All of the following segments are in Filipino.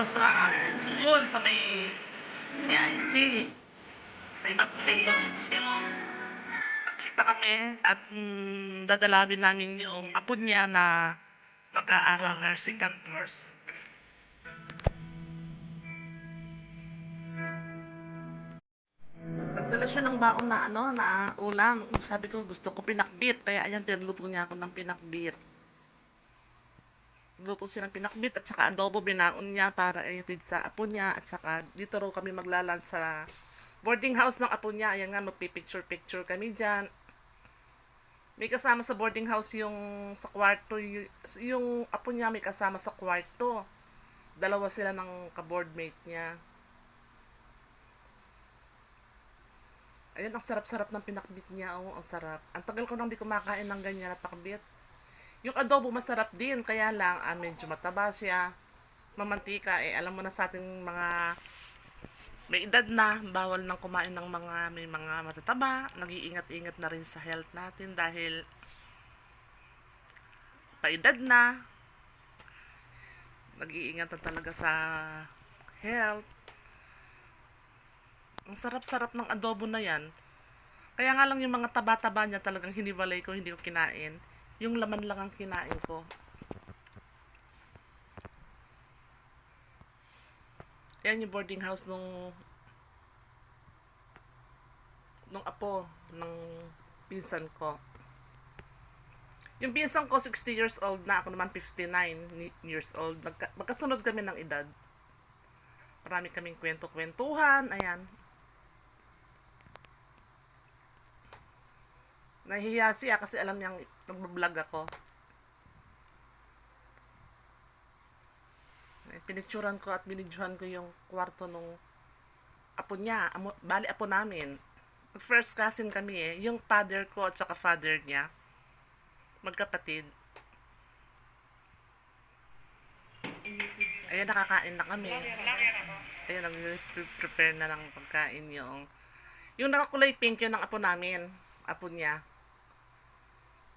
sa school, sa may CIC, sa iba't ibang seksyon. Kita kami at dadalawin namin yung apo niya na mag-aaral nursing course. Nagdala siya ng baon na na ulam. Sabi ko gusto ko pinakbit, kaya ayan pinluto niya ako ng pinakbit. Luto siya ng pinakbit at saka adobo binaon niya para ihatid sa apo niya at saka dito raw kami maglalan sa boarding house ng apo niya. Ayan nga, magpipicture-picture kami dyan. May kasama sa boarding house yung sa kwarto, yung apo niya may kasama sa kwarto. Dalawa sila ng ka-boardmate niya. Ayan, ang sarap-sarap ng pinakbit niya. Oh, ang sarap. Ang tagal ko nang di kumakain ng ganyan na pakbit. Yung adobo masarap din, kaya lang medyo mataba siya. Mamantika, alam mo na sa ating mga may edad na, bawal nang kumain ng may mga matataba. Nag-iingat-ingat na rin sa health natin dahil paedad na. Nag-iingat na talaga sa health. Ang sarap-sarap ng adobo na yan. Kaya nga lang yung mga taba-taba niya talagang hiniwalay ko, hindi ko kinain. Yung laman lang ang kinain ko. Yan yung boarding house nung apo ng pinsan ko. Yung pinsan ko 60 years old na, ako naman 59 years old. Magkasunod kami ng edad. Marami kaming kwento-kwentuhan. Ayan. Nahihiya siya kasi alam niyang nagbablog ako. Pinicturan ko at binidyohan ko yung kwarto nung apo niya. Bali apo namin. First cousin kami yung father ko at saka father niya. Magkapatid. Ayan, nakakain na kami. Ayan, nag-prepare na ng pagkain yung nakakulay pink yun ng apo namin. Apo niya.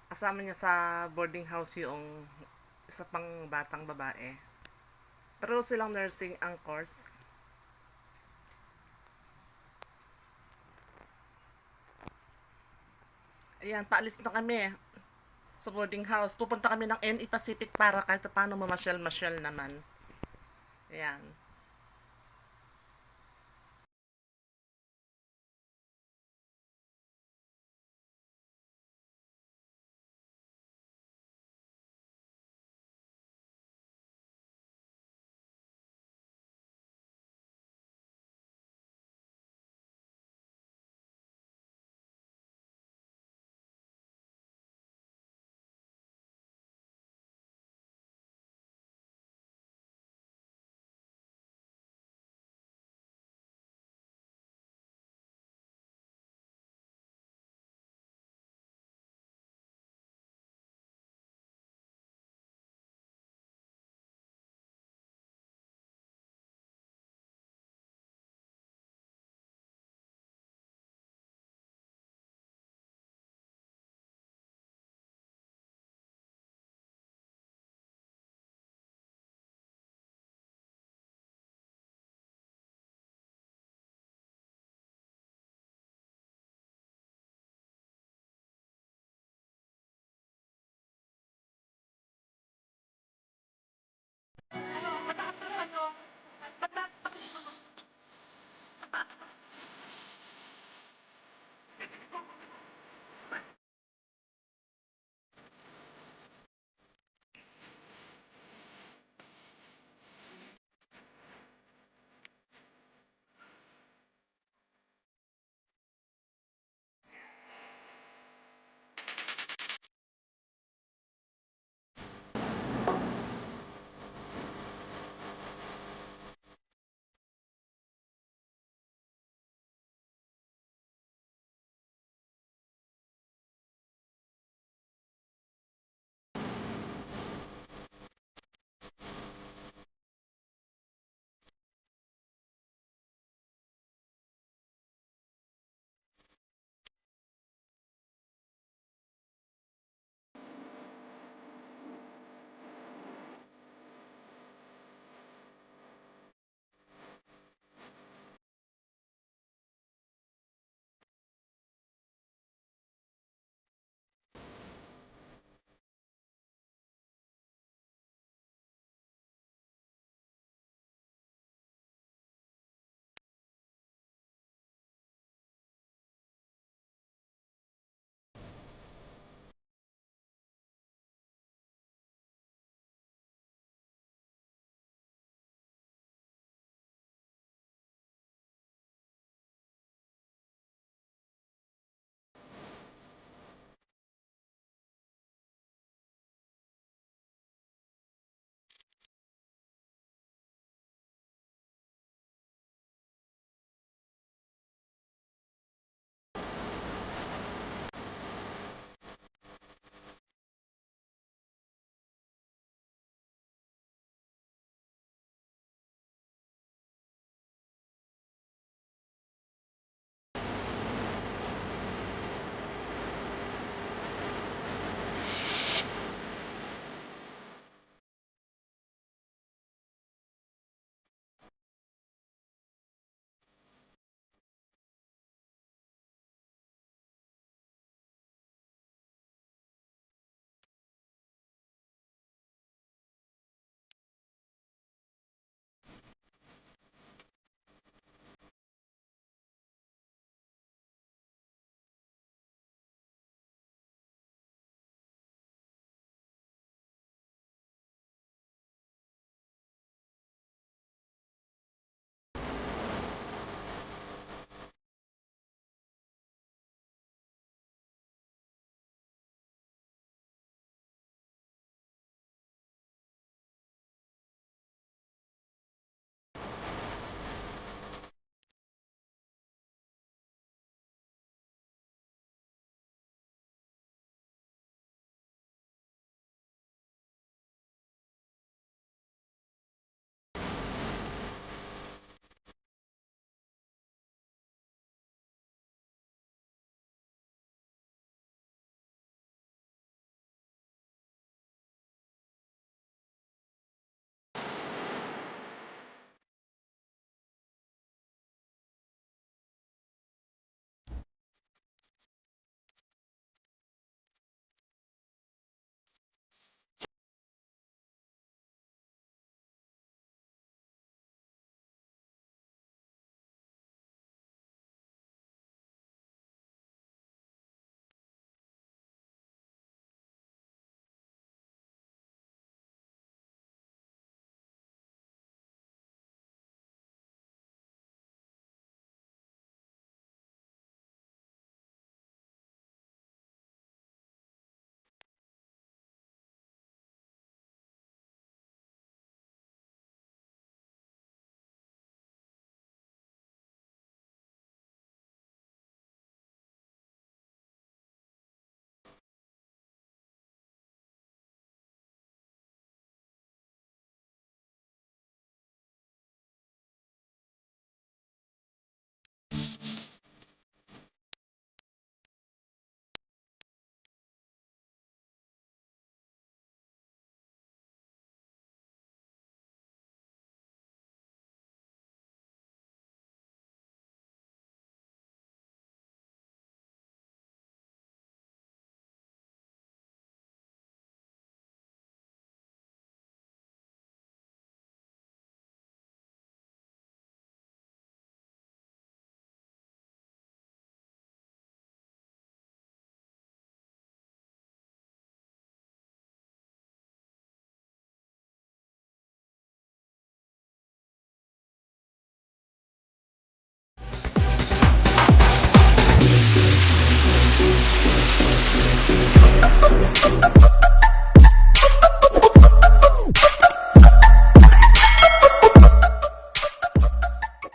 Kasama niya sa boarding house yung isa pang batang babae. Pero silang nursing ang course. Ayan, paalis na kami sa boarding house. Pupunta kami ng NE Pacific para kahit paano mamasyal-masyal naman. Ayan.